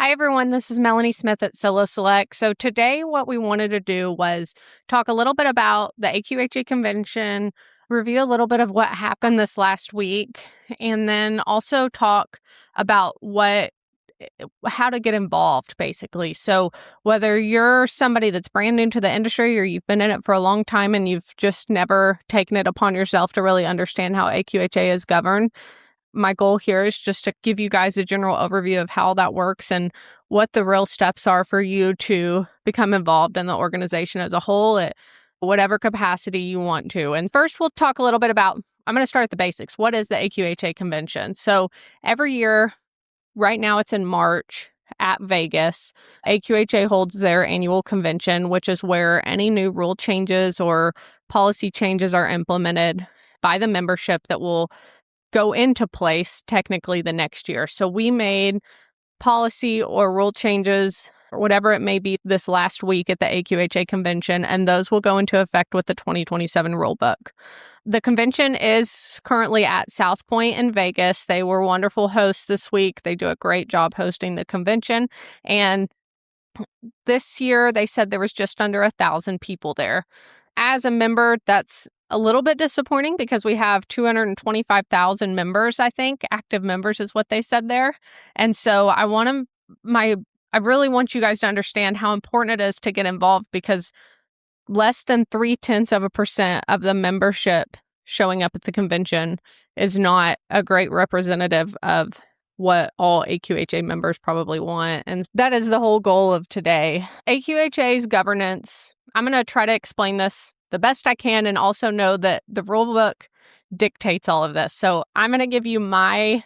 Hi, everyone. This is Melanie Smith at Solo Select. So today what we wanted to do was talk a little bit about the AQHA Convention, review a little bit of what happened this last week, and then also talk about how to get involved, basically. So whether you're somebody that's brand new to the industry or you've been in it for a long time and you've just never taken it upon yourself to really understand how AQHA is governed, my goal here is just to give you guys a general overview of how that works and what the real steps are for you to become involved in the organization as a whole at whatever capacity you want to. And first, we'll talk a little bit about, I'm going to start at the basics. What is the AQHA Convention? So every year, right now it's in March at Vegas, AQHA holds their annual convention, which is where any new rule changes or policy changes are implemented by the membership that will go into place technically the next year. So we made policy or rule changes or whatever it may be this last week at the AQHA convention, and those will go into effect with the 2027 rule book. The convention is currently at South Point in Vegas. They were wonderful hosts this week. They do a great job hosting the convention. And this year, they said there was just under 1,000 people there. As a member, that's a little bit disappointing because we have 225,000 members, I think. Active members is what they said there. And so I really want you guys to understand how important it is to get involved, because less than 0.3% of the membership showing up at the convention is not a great representative of what all AQHA members probably want. And that is the whole goal of today. AQHA's governance, I'm going to try to explain this the best I can and also know that the rule book dictates all of this. So I'm going to give you my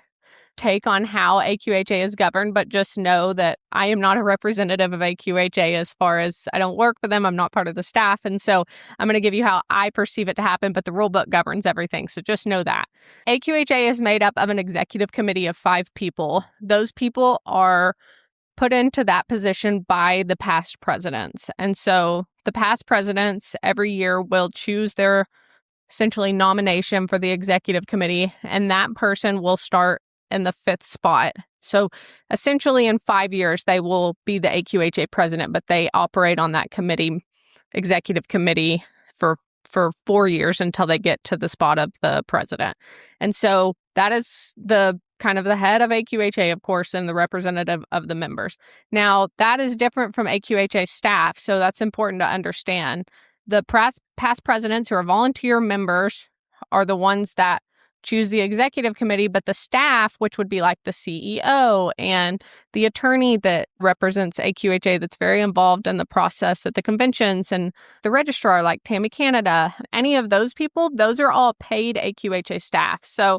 take on how AQHA is governed, but just know that I am not a representative of AQHA as far as I don't work for them. I'm not part of the staff. And so I'm going to give you how I perceive it to happen, but the rule book governs everything. So just know that. AQHA is made up of an executive committee of 5 people. Those people are put into that position by the past presidents. And so the past presidents every year will choose their essentially nomination for the executive committee, and that person will start in the 5th spot. So essentially in 5 years, they will be the AQHA president, but they operate on that executive committee for 4 years until they get to the spot of the president. And so that is the kind of the head of AQHA, of course, and the representative of the members. Now, that is different from AQHA staff, so that's important to understand. The past presidents, who are volunteer members, are the ones that choose the executive committee, but the staff, which would be like the CEO and the attorney that represents AQHA that's very involved in the process at the conventions, and the registrar like Tammy Canada, any of those people, those are all paid AQHA staff. So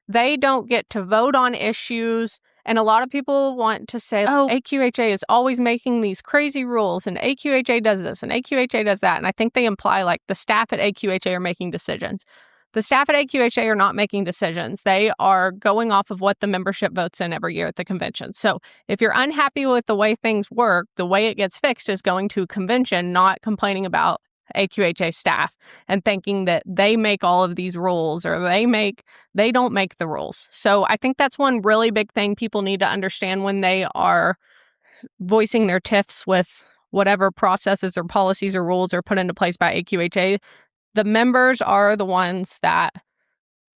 they don't get to vote on issues. And a lot of people want to say, oh, AQHA is always making these crazy rules and AQHA does this and AQHA does that. And I think they imply like the staff at AQHA are making decisions. The staff at AQHA are not making decisions. They are going off of what the membership votes in every year at the convention. So if you're unhappy with the way things work, the way it gets fixed is going to a convention, not complaining about AQHA staff and thinking that they make all of these rules or they don't make the rules. So I think that's one really big thing people need to understand when they are voicing their tiffs with whatever processes or policies or rules are put into place by AQHA. The members are the ones that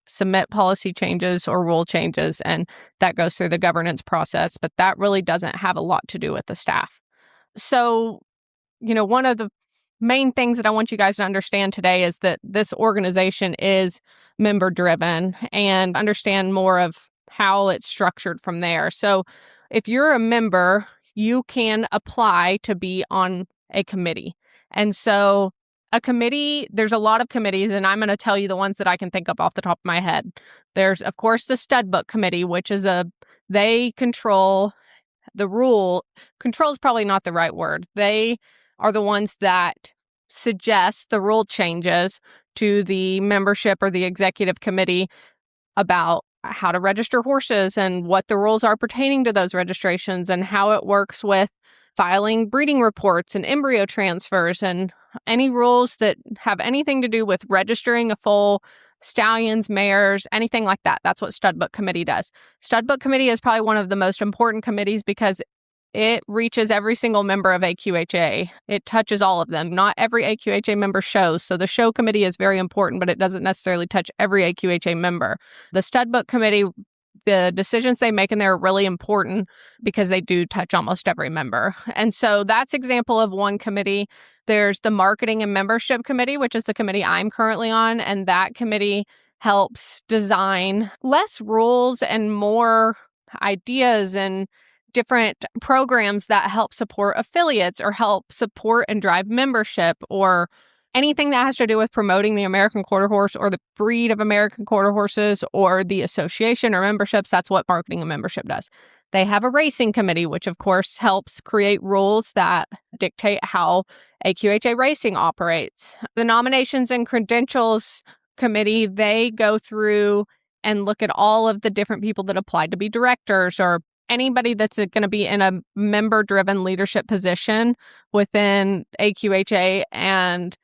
submit policy changes or rule changes, and that goes through the governance process, but that really doesn't have a lot to do with the staff. So, one of the main things that I want you guys to understand today is that this organization is member driven, and understand more of how it's structured from there. So if you're a member, you can apply to be on a committee. And so a committee, there's a lot of committees, and I'm going to tell you the ones that I can think of off the top of my head. There's, of course, the stud book committee, which is they control the rule. Control is probably not the right word. They are the ones that suggest the rule changes to the membership or the executive committee about how to register horses and what the rules are pertaining to those registrations and how it works with filing breeding reports and embryo transfers and any rules that have anything to do with registering a foal, stallions, mares, anything like that. That's what Stud Book Committee does. Stud Book Committee is probably one of the most important committees because it reaches every single member of AQHA. It touches all of them. Not every AQHA member shows. So the show committee is very important, but it doesn't necessarily touch every AQHA member. The stud book committee, the decisions they make in there are really important because they do touch almost every member. And so that's example of one committee. There's the marketing and membership committee, which is the committee I'm currently on. And that committee helps design less rules and more ideas and different programs that help support affiliates or help support and drive membership or anything that has to do with promoting the American Quarter Horse or the breed of American Quarter Horses or the association or memberships. That's what marketing and membership does. They have a racing committee, which of course helps create rules that dictate how AQHA racing operates. The nominations and credentials committee, they go through and look at all of the different people that applied to be directors or anybody that's going to be in a member-driven leadership position within AQHA and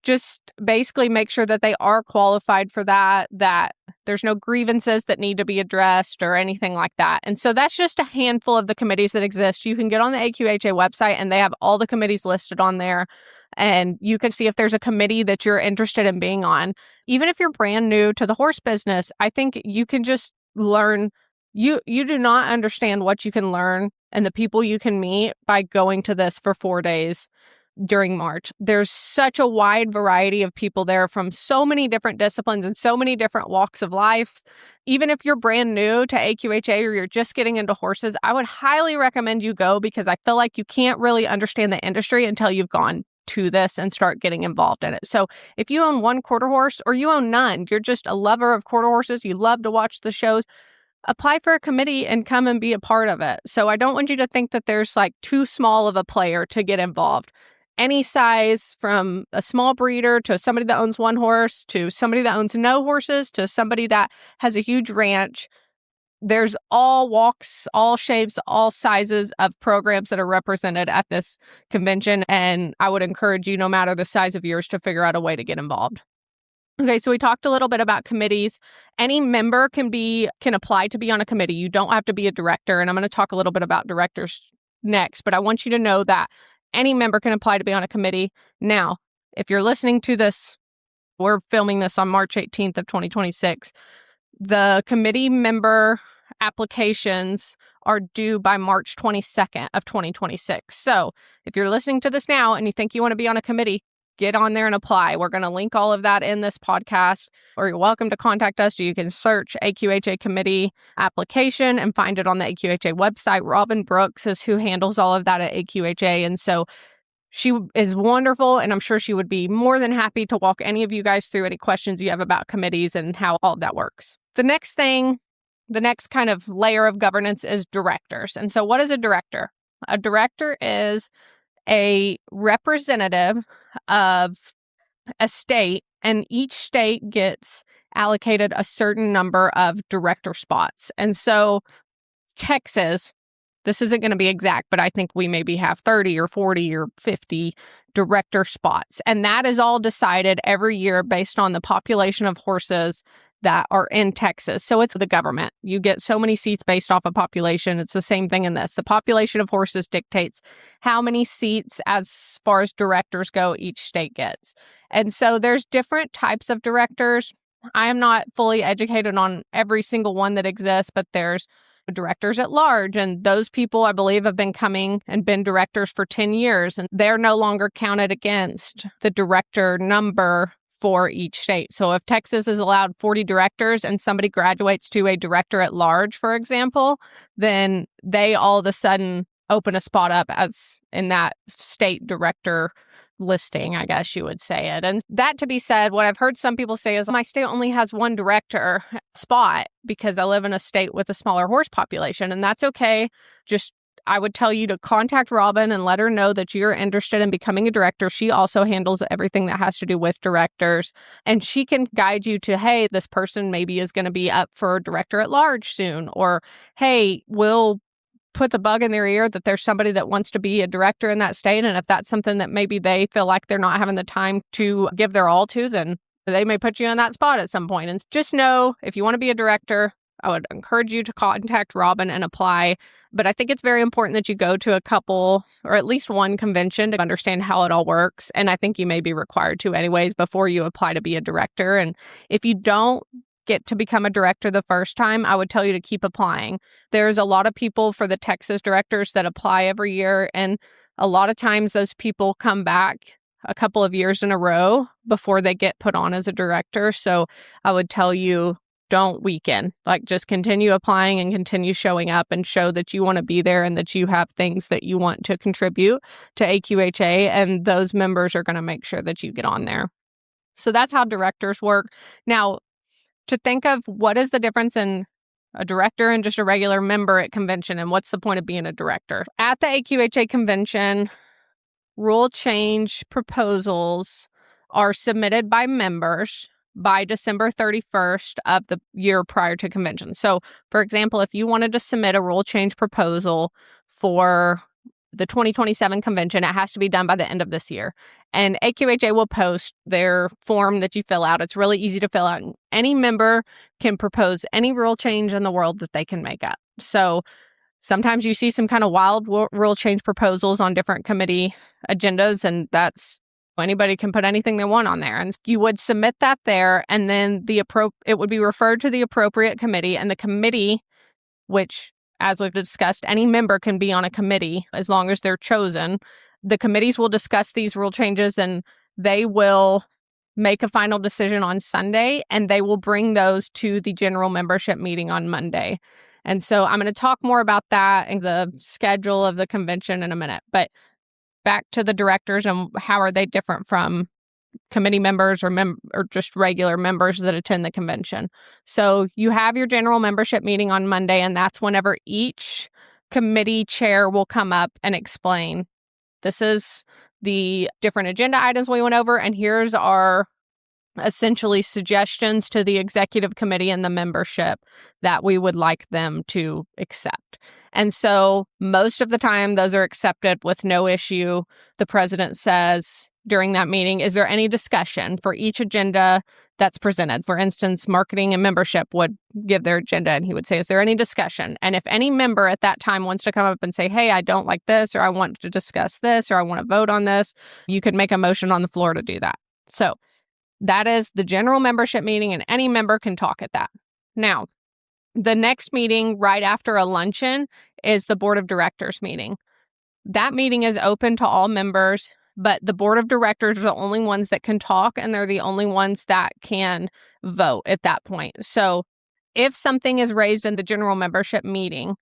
just basically make sure that they are qualified for that there's no grievances that need to be addressed or anything like that. And so that's just a handful of the committees that exist. You can get on the AQHA website and they have all the committees listed on there. And you can see if there's a committee that you're interested in being on. Even if you're brand new to the horse business, I think you can just learn. You do not understand what you can learn and the people you can meet by going to this for 4 days during March. There's such a wide variety of people there from so many different disciplines and so many different walks of life. Even if you're brand new to AQHA or you're just getting into horses, I would highly recommend you go because I feel like you can't really understand the industry until you've gone to this and start getting involved in it. So if you own one quarter horse or you own none, you're just a lover of quarter horses, you love to watch the shows, apply for a committee and come and be a part of it. So I don't want you to think that there's like too small of a player to get involved. Any size, from a small breeder to somebody that owns one horse to somebody that owns no horses to somebody that has a huge ranch. There's all walks, all shapes, all sizes of programs that are represented at this convention. And I would encourage you, no matter the size of yours, to figure out a way to get involved. Okay, so we talked a little bit about committees. Any member can apply to be on a committee. You don't have to be a director. And I'm going to talk a little bit about directors next. But I want you to know that any member can apply to be on a committee. Now, if you're listening to this, we're filming this on March 18th of 2026. The committee member applications are due by March 22nd of 2026. So if you're listening to this now and you think you want to be on a committee, get on there and apply. We're going to link all of that in this podcast, or you're welcome to contact us. You can search AQHA committee application and find it on the AQHA website. Robin Brooks is who handles all of that at AQHA. And so she is wonderful, and I'm sure she would be more than happy to walk any of you guys through any questions you have about committees and how all of that works. The next kind of layer of governance is directors. And so what is a director? A director is a representative of a state, and each state gets allocated a certain number of director spots. And so Texas, this isn't going to be exact, but I think we maybe have 30 or 40 or 50 director spots. And that is all decided every year based on the population of horses that are in Texas. So it's the government. You get so many seats based off of population. It's the same thing in this. The population of horses dictates how many seats as far as directors go each state gets. And so there's different types of directors. I am not fully educated on every single one that exists, but there's directors at large. And those people, I believe, have been coming and been directors for 10 years. And they're no longer counted against the director number for each state. So if Texas is allowed 40 directors and somebody graduates to a director at large, for example, then they all of a sudden open a spot up as in that state director listing, I guess you would say it. And that to be said, what I've heard some people say is my state only has one director spot because I live in a state with a smaller horse population, and that's okay. Just I would tell you to contact Robin and let her know that you're interested in becoming a director. She also handles everything that has to do with directors, and she can guide you to, hey, this person maybe is going to be up for director at large soon, or hey, we'll put the bug in their ear that there's somebody that wants to be a director in that state. And if that's something that maybe they feel like they're not having the time to give their all to, then they may put you in that spot at some point. And just know if you want to be a director, I would encourage you to contact Robin and apply. But I think it's very important that you go to a couple or at least one convention to understand how it all works. And I think you may be required to anyways before you apply to be a director. And if you don't get to become a director the first time, I would tell you to keep applying. There's a lot of people for the Texas directors that apply every year. And a lot of times those people come back a couple of years in a row before they get put on as a director. So I would tell you, don't weaken. Like, just continue applying and continue showing up and show that you want to be there and that you have things that you want to contribute to AQHA. And those members are going to make sure that you get on there. So that's how directors work. Now, to think of what is the difference in a director and just a regular member at convention, and what's the point of being a director? At the AQHA convention, rule change proposals are submitted by members by December 31st of the year prior to convention. So, for example, if you wanted to submit a rule change proposal for the 2027 convention, it has to be done by the end of this year. And AQHA will post their form that you fill out. It's really easy to fill out. And any member can propose any rule change in the world that they can make up. So sometimes you see some kind of wild rule change proposals on different committee agendas, and that's anybody can put anything they want on there. And you would submit that there, and then it would be referred to the appropriate committee, and the committee, which, as we've discussed, any member can be on a committee as long as they're chosen. The committees will discuss these rule changes, and they will make a final decision on Sunday, and they will bring those to the general membership meeting on Monday. And so I'm going to talk more about that and the schedule of the convention in a minute. But back to the directors and how are they different from committee members or just regular members that attend the convention. So you have your general membership meeting on Monday, and that's whenever each committee chair will come up and explain, this is the different agenda items we went over, and here's our essentially suggestions to the executive committee and the membership that we would like them to accept. And so most of the time, those are accepted with no issue. The president says during that meeting, is there any discussion for each agenda that's presented? For instance, marketing and membership would give their agenda, and he would say, is there any discussion? And if any member at that time wants to come up and say, hey, I don't like this, or I want to discuss this, or I want to vote on this, you could make a motion on the floor to do that. So that is the general membership meeting, and any member can talk at that. Now, the next meeting right after a luncheon is the board of directors meeting. That meeting is open to all members, but the board of directors are the only ones that can talk, and they're the only ones that can vote at that point. So if something is raised in the general membership meeting,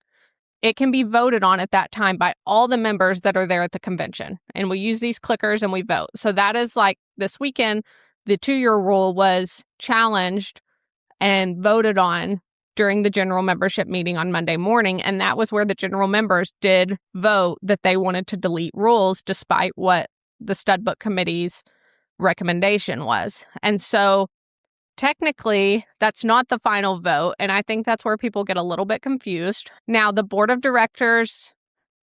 it can be voted on at that time by all the members that are there at the convention. And we use these clickers and we vote. So that is like this weekend, the 2-year rule was challenged and voted on during the general membership meeting on Monday morning. And that was where the general members did vote that they wanted to delete rules despite what the stud book committee's recommendation was. And so technically, that's not the final vote. And I think that's where people get a little bit confused. Now, the board of directors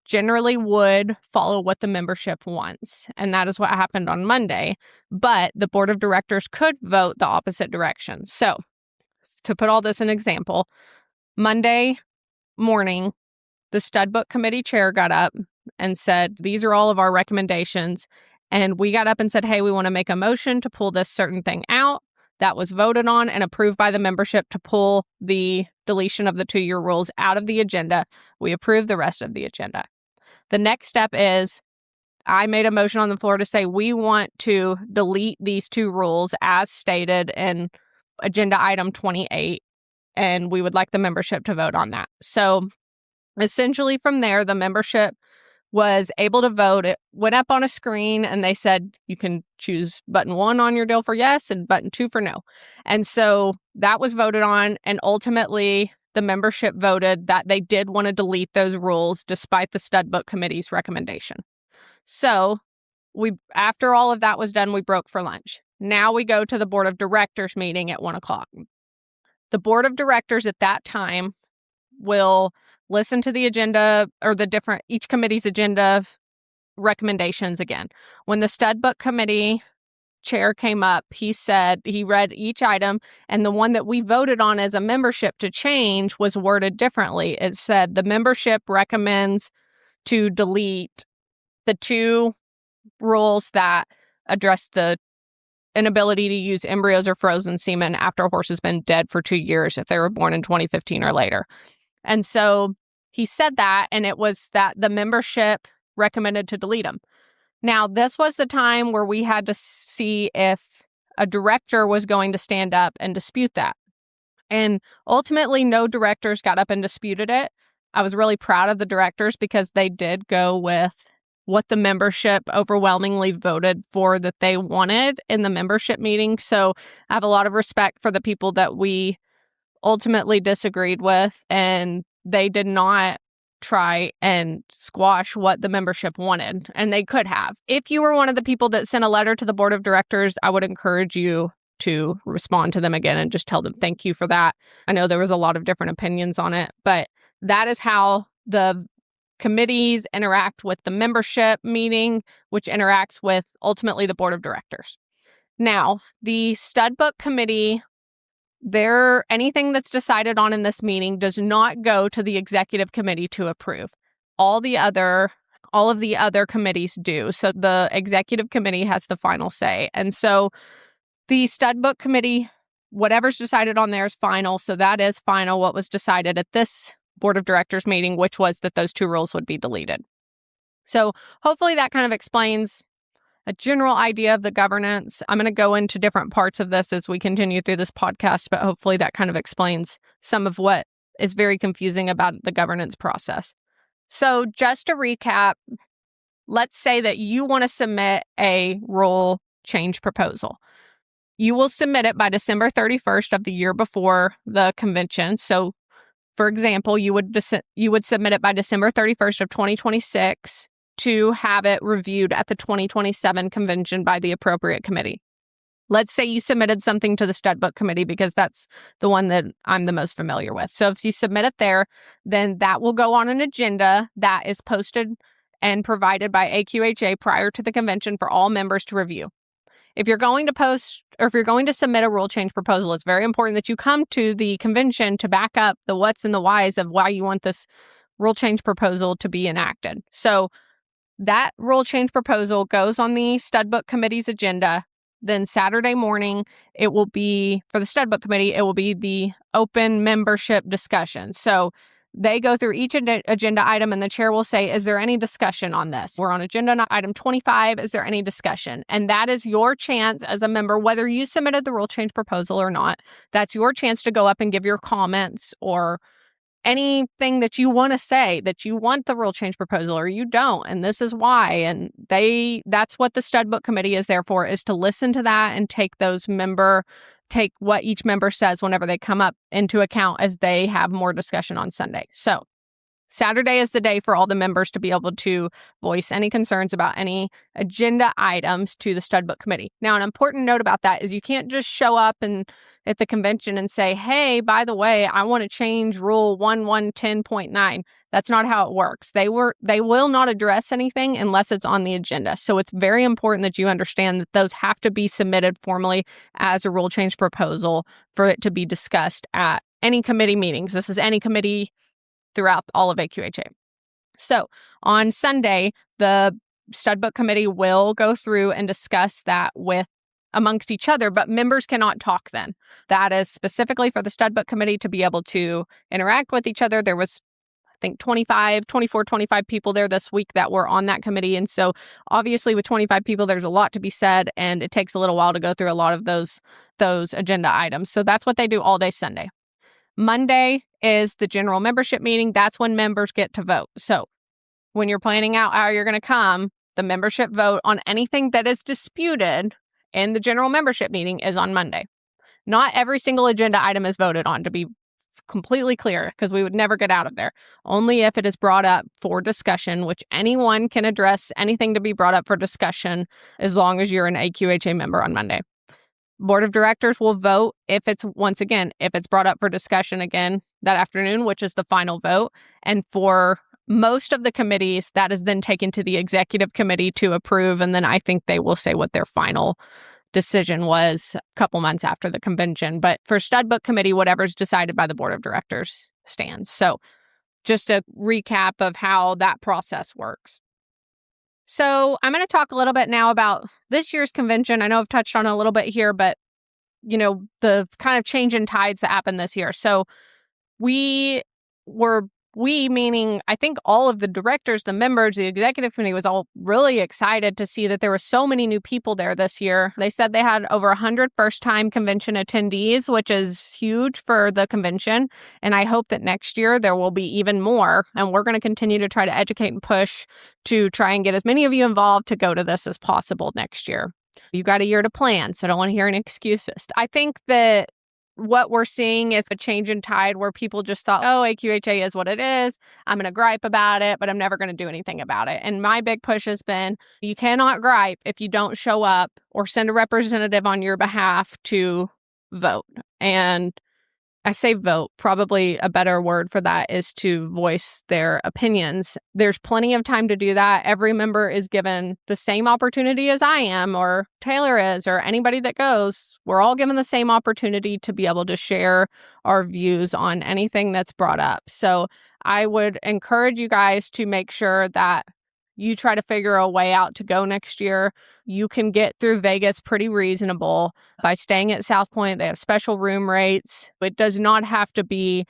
generally would follow what the membership wants. And that is what happened on Monday. But the board of directors could vote the opposite direction. So to put all this in example, Monday morning, the stud book committee chair got up and said, these are all of our recommendations. And we got up and said, hey, we want to make a motion to pull this certain thing out. That was voted on and approved by the membership to pull the deletion of the 2-year rules out of the agenda. We approved the rest of the agenda. The next step is I made a motion on the floor to say we want to delete these 2 rules as stated in agenda item 28, and we would like the membership to vote on that. So essentially from there, the membership was able to vote. It went up on a screen and they said you can choose button 1 on your deal for yes and button 2 for no. And so that was voted on, and ultimately the membership voted that they did want to delete those rules despite the stud book committee's recommendation. So after all of that was done, we broke for lunch. Now we go to the board of directors meeting at 1:00. The board of directors at that time will listen to the agenda or each committee's agenda recommendations again. When the stud book committee chair came up, he read each item, and the one that we voted on as a membership to change was worded differently. It said the membership recommends to delete the 2 rules that address the inability to use embryos or frozen semen after a horse has been dead for 2 years if they were born in 2015 or later. And so he said that, and it was that the membership recommended to delete them. Now, this was the time where we had to see if a director was going to stand up and dispute that. And ultimately, no directors got up and disputed it. I was really proud of the directors because they did go with what the membership overwhelmingly voted for that they wanted in the membership meeting. So I have a lot of respect for the people that we ultimately disagreed with, and they did not try and squash what the membership wanted, and they could have. If you were one of the people that sent a letter to the board of directors, I would encourage you to respond to them again and just tell them thank you for that. I know there was a lot of different opinions on it, but that is how the committees interact with the membership meeting, which interacts with ultimately the board of directors. Now, the stud book committee, anything that's decided on in this meeting does not go to the executive committee to approve. All of the other committees do. So the executive committee has the final say. And so the stud book committee, whatever's decided on there is final. So that is final, what was decided at this board of directors meeting, which was that those 2 rules would be deleted. So hopefully that kind of explains a general idea of the governance. I'm going to go into different parts of this as we continue through this podcast, but hopefully that kind of explains some of what is very confusing about the governance process. So just to recap, let's say that you want to submit a rule change proposal. You will submit it by December 31st of the year before the convention. So, for example, you would submit it by December 31st of 2026 to have it reviewed at the 2027 convention by the appropriate committee. Let's say you submitted something to the stud book committee because that's the one that I'm the most familiar with. So if you submit it there, then that will go on an agenda that is posted and provided by AQHA prior to the convention for all members to review. If you're going to submit a rule change proposal, it's very important that you come to the convention to back up the what's and the whys of why you want this rule change proposal to be enacted. So that rule change proposal goes on the stud book committee's agenda. Then Saturday morning, it will be, for the stud book committee, it will be the open membership discussion. So they go through each agenda item and the chair will say, is there any discussion on this? We're on agenda item 25. Is there any discussion? And that is your chance as a member, whether you submitted the rule change proposal or not. That's your chance to go up and give your comments or anything that you want to say, that you want the rule change proposal or you don't, and this is why. And that's what the stud book committee is there for, is to listen to that and take what each member says whenever they come up into account as they have more discussion on Sunday. So Saturday is the day for all the members to be able to voice any concerns about any agenda items to the stud book committee. Now, an important note about that is you can't just show up at the convention and say, hey, by the way, I want to change rule 1110.9. That's not how it works. They will not address anything unless it's on the agenda. So it's very important that you understand that those have to be submitted formally as a rule change proposal for it to be discussed at any committee meetings. This is any committee throughout all of AQHA. So on Sunday, the stud book committee will go through and discuss that amongst each other, but members cannot talk then. That is specifically for the stud book committee to be able to interact with each other. There was, I think, 25 people there this week that were on that committee. And so obviously with 25 people, there's a lot to be said, and it takes a little while to go through a lot of those agenda items. So that's what they do all day Sunday. Monday is the general membership meeting. That's when members get to vote. So when you're planning out how you're going to come, the membership vote on anything that is disputed in the general membership meeting is on Monday. Not every single agenda item is voted on, to be completely clear, because we would never get out of there. Only if it is brought up for discussion, which anyone can address anything to be brought up for discussion as long as you're an AQHA member on Monday. Board of directors will vote if it's brought up for discussion again that afternoon, which is the final vote. And for most of the committees, that is then taken to the executive committee to approve. And then I think they will say what their final decision was a couple months after the convention. But for stud book committee, whatever's decided by the board of directors stands. So just a recap of how that process works. So I'm going to talk a little bit now about this year's convention. I know I've touched on it a little bit here, but the kind of change in tides that happened this year. So we meaning I think all of the directors, the members, the executive committee was all really excited to see that there were so many new people there this year. They said they had over 100 first-time convention attendees, which is huge for the convention. And I hope that next year there will be even more. And we're going to continue to try to educate and push to try and get as many of you involved to go to this as possible next year. You've got a year to plan, so I don't want to hear any excuses. I think that what we're seeing is a change in tide where people just thought, oh, AQHA is what it is. I'm going to gripe about it, but I'm never going to do anything about it. And my big push has been, you cannot gripe if you don't show up or send a representative on your behalf to vote. And I say vote, probably a better word for that is to voice their opinions. There's plenty of time to do that. Every member is given the same opportunity as I am, or Taylor is, or anybody that goes. We're all given the same opportunity to be able to share our views on anything that's brought up. So I would encourage you guys to make sure that you try to figure a way out to go next year. You can get through Vegas pretty reasonable by staying at South Point. They have special room rates. It does not have to be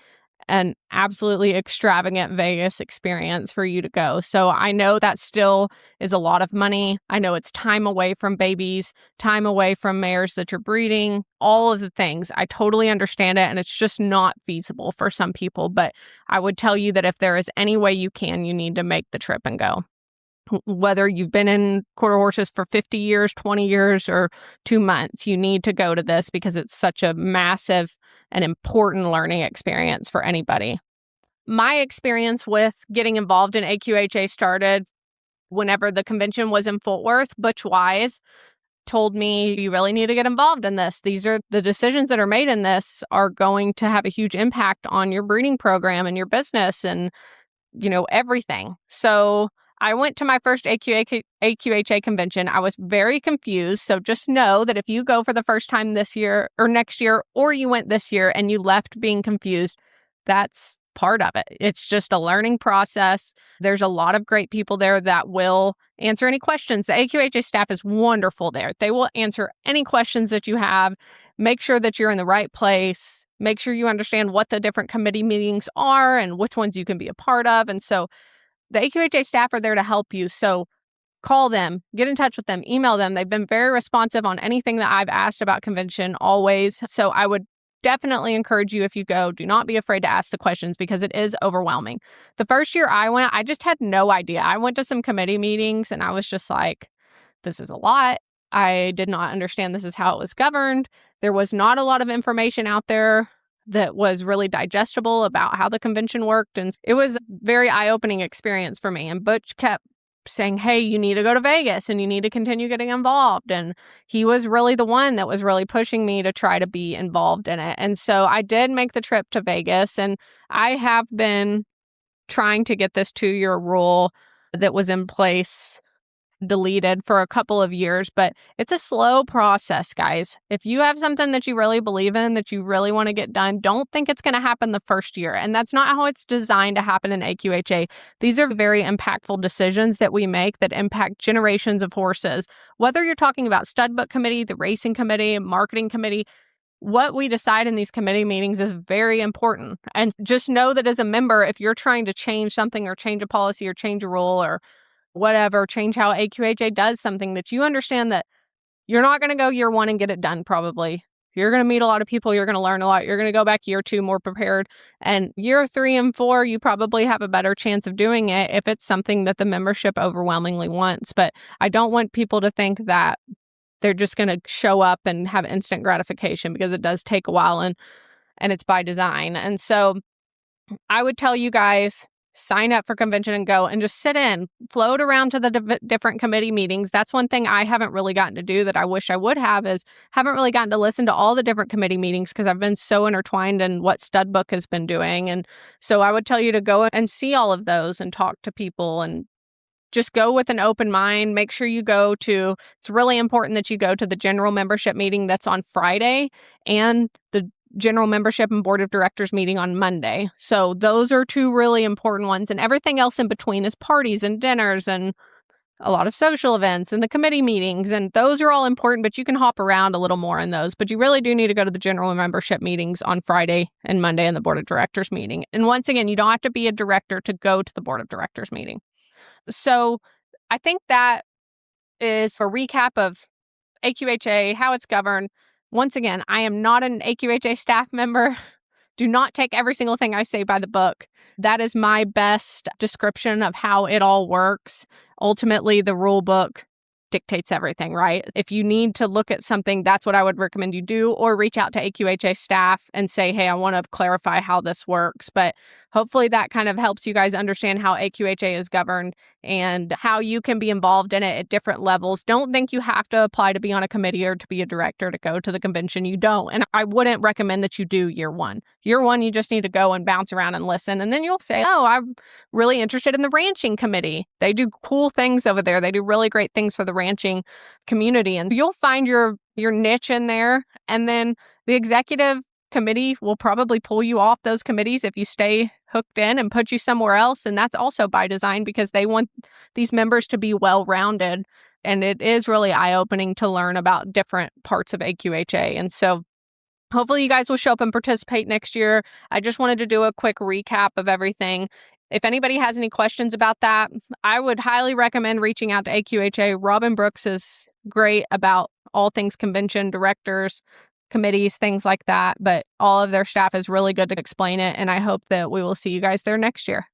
an absolutely extravagant Vegas experience for you to go. So I know that still is a lot of money. I know it's time away from babies, time away from mares that you're breeding, all of the things. I totally understand it, and it's just not feasible for some people. But I would tell you that if there is any way you can, you need to make the trip and go. Whether you've been in quarter horses for 50 years, 20 years, or 2 months, you need to go to this because it's such a massive and important learning experience for anybody. My experience with getting involved in AQHA started whenever the convention was in Fort Worth. Butch Wise told me, you really need to get involved in this. These are the decisions that are made in this are going to have a huge impact on your breeding program and your business and, everything. So I went to my first AQHA convention. I was very confused. So just know that if you go for the first time this year or next year, or you went this year and you left being confused, that's part of it. It's just a learning process. There's a lot of great people there that will answer any questions. The AQHA staff is wonderful there. They will answer any questions that you have. Make sure that you're in the right place. Make sure you understand what the different committee meetings are and which ones you can be a part of. And so the AQHA staff are there to help you. So call them, get in touch with them, email them. They've been very responsive on anything that I've asked about convention always. So I would definitely encourage you, if you go, do not be afraid to ask the questions because it is overwhelming. The first year I went, I just had no idea. I went to some committee meetings and I was just like, this is a lot. I did not understand this is how it was governed. There was not a lot of information out there that was really digestible about how the convention worked. And it was a very eye-opening experience for me. And Butch kept saying, hey, you need to go to Vegas and you need to continue getting involved. And he was really the one that was really pushing me to try to be involved in it. And so I did make the trip to Vegas, and I have been trying to get this 2-year rule that was in place deleted for a couple of years, but it's a slow process, guys. If you have something that you really believe in, that you really want to get done, don't think it's going to happen the first year. And that's not how it's designed to happen in AQHA. These are very impactful decisions that we make that impact generations of horses. Whether you're talking about stud book committee, the racing committee, marketing committee, what we decide in these committee meetings is very important. And just know that as a member, if you're trying to change something or change a policy or change a rule or whatever, change how AQHA does something, that you understand that you're not going to go year 1 and get it done probably. You're going to meet a lot of people. You're going to learn a lot. You're going to go back year 2 more prepared. And year 3 and 4, you probably have a better chance of doing it if it's something that the membership overwhelmingly wants. But I don't want people to think that they're just going to show up and have instant gratification, because it does take a while and it's by design. And so I would tell you guys, sign up for convention and go and just sit in, float around to the different committee meetings. That's one thing I haven't really gotten to do that I wish I would have, is haven't really gotten to listen to all the different committee meetings because I've been so intertwined in what Stud Book has been doing. And so I would tell you to go and see all of those and talk to people and just go with an open mind. Make sure you it's really important that you go to the general membership meeting that's on Friday and the general membership and board of directors meeting on Monday. So those are two really important ones. And everything else in between is parties and dinners and a lot of social events and the committee meetings. And those are all important, but you can hop around a little more in those. But you really do need to go to the general membership meetings on Friday and Monday and the board of directors meeting. And once again, you don't have to be a director to go to the board of directors meeting. So I think that is a recap of AQHA, how it's governed. Once again, I am not an AQHA staff member. Do not take every single thing I say by the book. That is my best description of how it all works. Ultimately, the rule book dictates everything, right? If you need to look at something, that's what I would recommend you do, or reach out to AQHA staff and say, hey, I want to clarify how this works. But hopefully that kind of helps you guys understand how AQHA is governed and how you can be involved in it at different levels. Don't think you have to apply to be on a committee or to be a director to go to the convention. You don't. And I wouldn't recommend that you do year one. Year one, you just need to go and bounce around and listen. And then you'll say, oh, I'm really interested in the ranching committee. They do cool things over there. They do really great things for the ranching community. And you'll find your niche in there. And then the executive committee will probably pull you off those committees if you stay hooked in and put you somewhere else. And that's also by design because they want these members to be well-rounded. And it is really eye-opening to learn about different parts of AQHA. And so hopefully you guys will show up and participate next year. I just wanted to do a quick recap of everything. If anybody has any questions about that, I would highly recommend reaching out to AQHA. Robin Brooks is great about all things convention, directors, committees, things like that. But all of their staff is really good to explain it. And I hope that we will see you guys there next year.